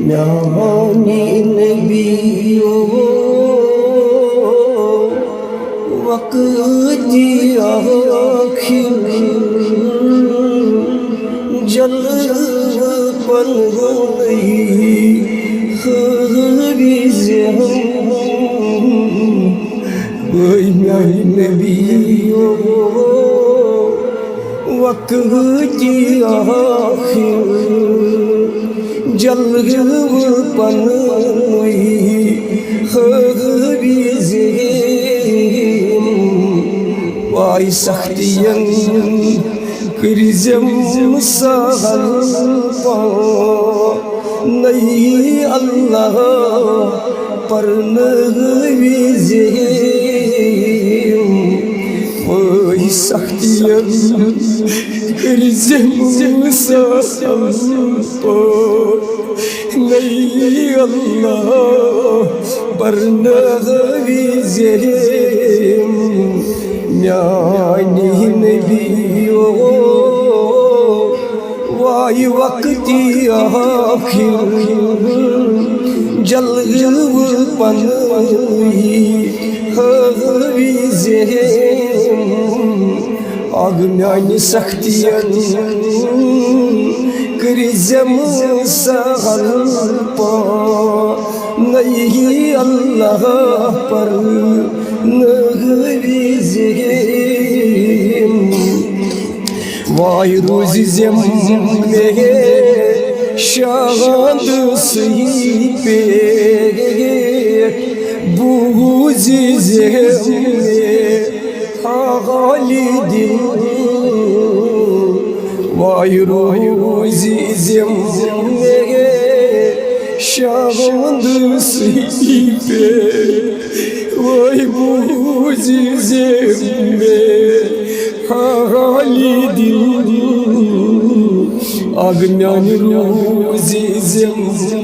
میانی نبی وقتی آخر جل پن نہیں خریز ہم میانی نبی وقتی آخر جل پن نہیں خریز وائی سختیاں کرزم سہل پا نہیں اللہ پر نویزیم وائی سختیاں کرزم سہل پا نہیں اللہ پر نویزیم میانی نبی وائی وقتی آخر جل پن خریزیم آگ میانی سختیاں کرزم سہل پا نہیں اللہ پر نویزیم وائی روزی زم میں شاد سی پہ بوزی زم میں حالی دل وائی روزی زم میں شاد سی پہ وائی بوزی زم میں حالی دل آگ میانی روزی زم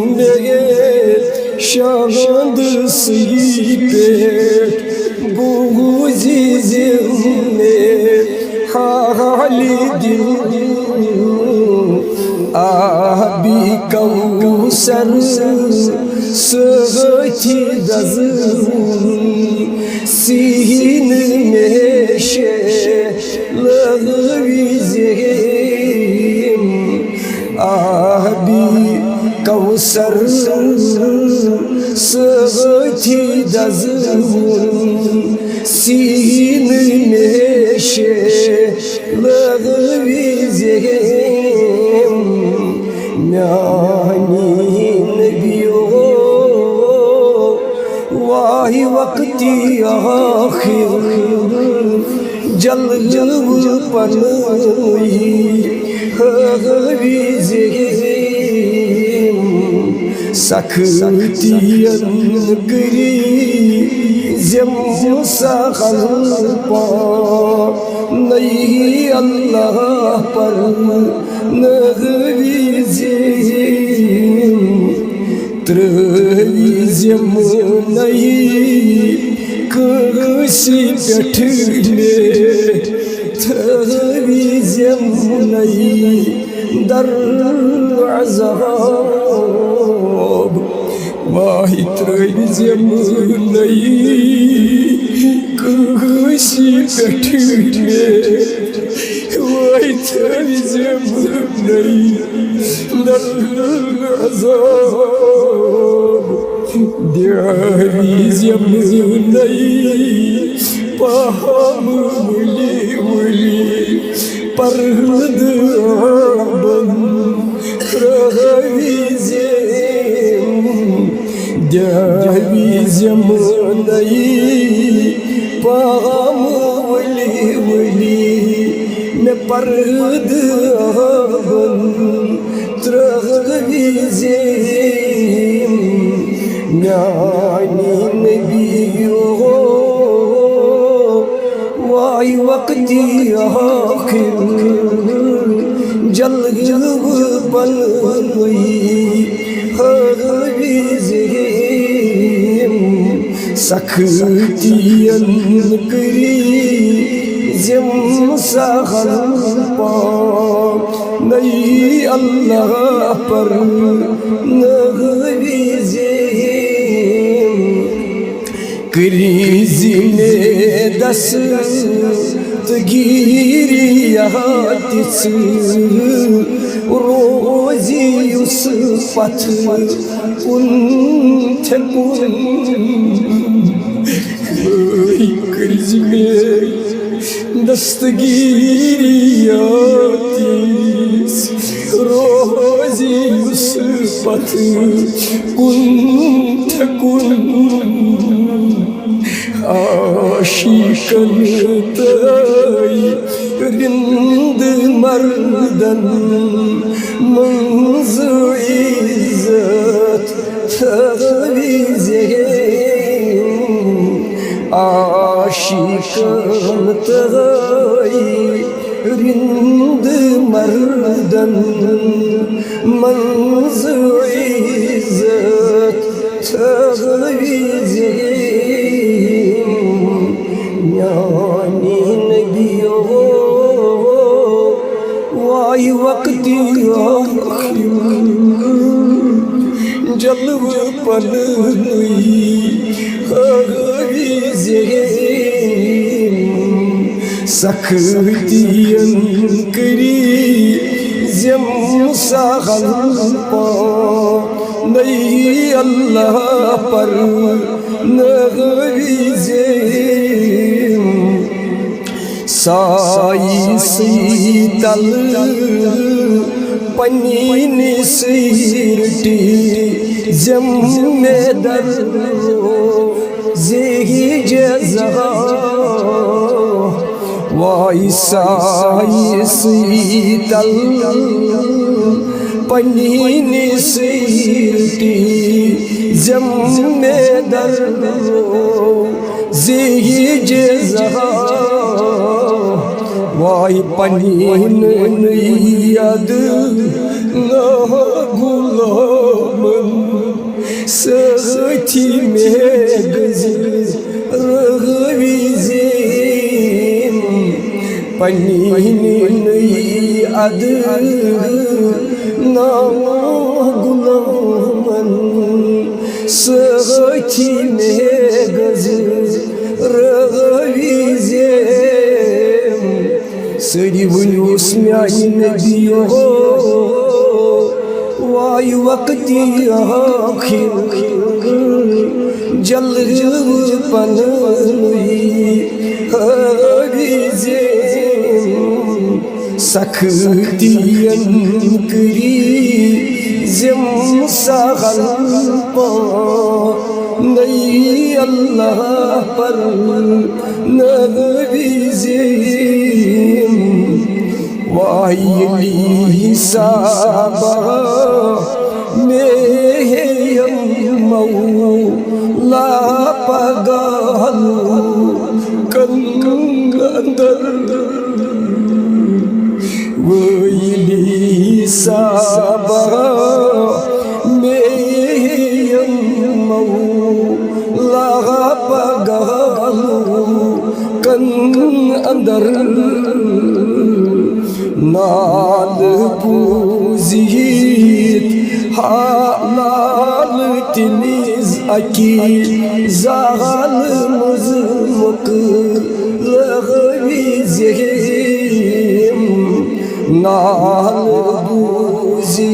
میں شاد سی پہ بوزی زم میں حالی دل آبی کوثر سغتی دزم سین میں لغویزیم آبی کوثر سغتی دزم سین میں لغویزیم میانی نبی وائی وقتی آخر جل پن خریزیم سختیاں کرزم سہل پا نہیں اللہ پر نویزیم ترویزیم نہیں کسی پٹھ لے ترویزیم نہیں در عذاب واہی ترویزیم نہیں کسی پٹھ لے واہی ترویزیم نہیں در عذاب دیویزیم نہیں پہم ملی ملی پرد آبن رویزیم دیویزیم نہیں پہم ملی ملی میں پرد آبن رویزیم میانی نبی وائی وقتی آخر جل پن خریزیم سختیاں کرزم سہل پا نئی اللہ پر نویزیم کریزی میں دستگیری یادس روزی اس پتھ کن تھکن کریزی میں دستگیری یادس روزی اس پتھ کن تھکن عاشقن تائی رند مردن منز عزت تغویزیم عاشقن تائی رند مردن منز عزت تغویزیم یعنی نبیو وائی وقتی آخر جلو پلوی غریزیم سکھتین کری زم ساغل پا نئی اللہ پر نغریزیم سائی سیتل پنین سیرٹی زم در زیگی جزا وائی سائی سیتل پنین سیرٹی زم در زیگی جزا وائی پنین نیاد نا غلامن ساتھی میں گزر رغویزیم پنین نیاد نا غلامن ساتھی میں گزر رغویزیم سری ونیوس میانی نبیو وائی وقتی آخر جلو پنوی غریزیم سکھتین کری زم ساغل پا نئی اللہ پر نویزیم وائی لی سابا میں مولا پگالو کنگندر وائی لی سابا میں مولا پگالو کنگندر نال پوزیت حالال تنیز اکی زغال مزمک لغویزیم نال پوزیت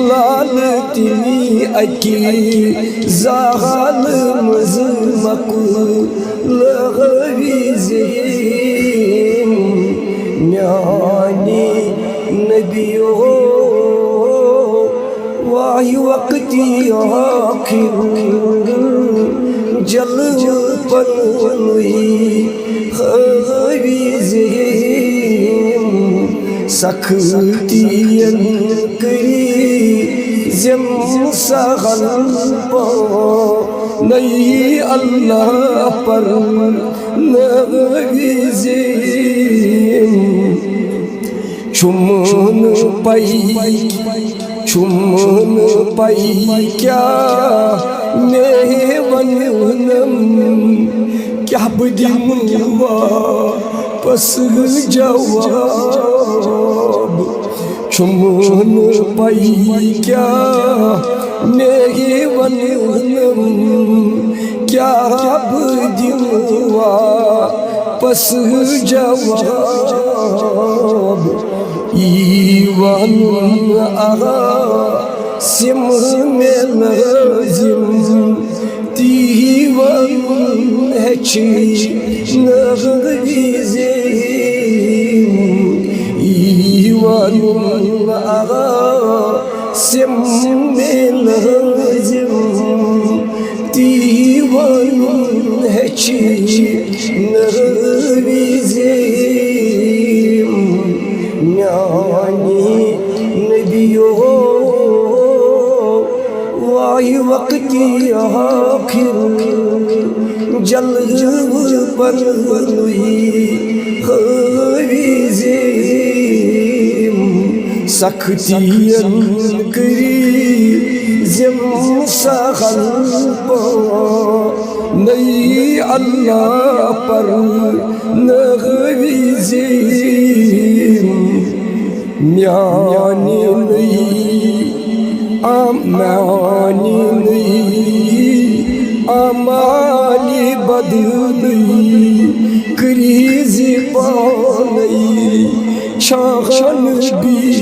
لال تنی اکی زغال مزمک لغویزیم میانی نبیو وائی وقتی آخر جلو پنوی غریزیم سکھتین کری زم ساغل پا نئی اللہ پر نغریزیم چمن پائی کیا میں ونم کیا بدموا پس جواب چھمن پائی کیا نہیں ونم کیا بدوا پس جواب ایوان سم میں لازم تیوان ہچی نغیزیم ایوان سم میں لازم تیوان ہچی نغیزیم میانی نبیو وائی وقتی آخر جلو پر ہوئی خویزیم سختیاں کری زم سخل پا نئی اللہ پر نغویزیم میانی نئی آمانی نئی آمالی بدلی کریزی پانی شاغن بیر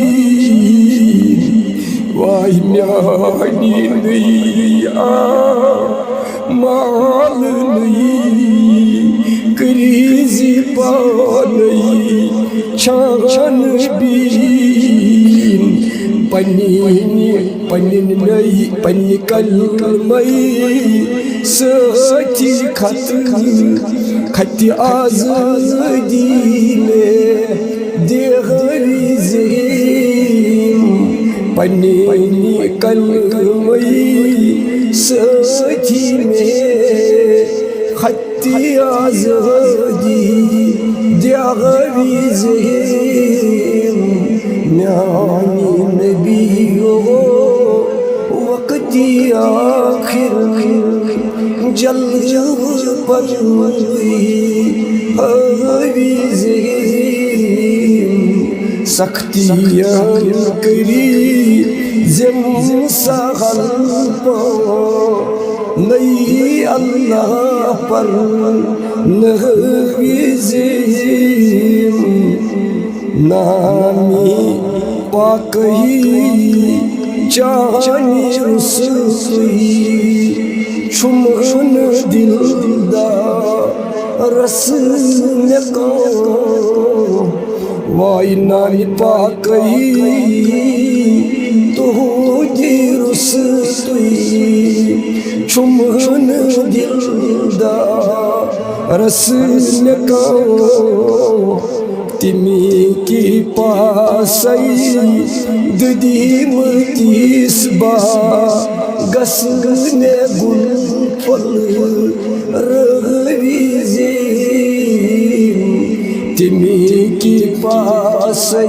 وائی میانی نئی آمال نئی کریزی پانی شاغن بیر پنی کلمئی سچی خط آزادی میں دیغریزیم پنی کلمئی سچی میں خط آزادی دیغریزیم میانی نبیو وقتی آخر جلو پر ہوئی خویزیم سختیاں کری زم سخل پا نئی اللہ پر نغویزیم نامی پاکی چانی رسوئی چھمن دل دا رس نکو وائی نامی پاکی تو دی رسوئی چھمن دل دا رس نکو تمی کی پاسی ددیم تیس با گسن گل پل رغویزیم تمی کی پاسی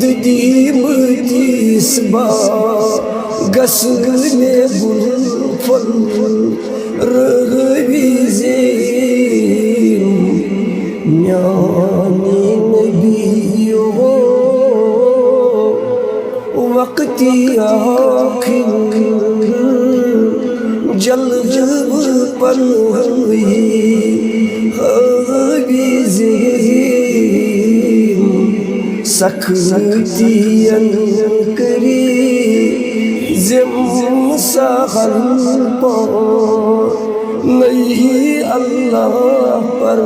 ددیم تیس با گسن گل پل رغویزیم میانی نبیو وقتی آخر جلو پر ہوئی خویزیم سختیاں کری زم سخل پا نئی اللہ پر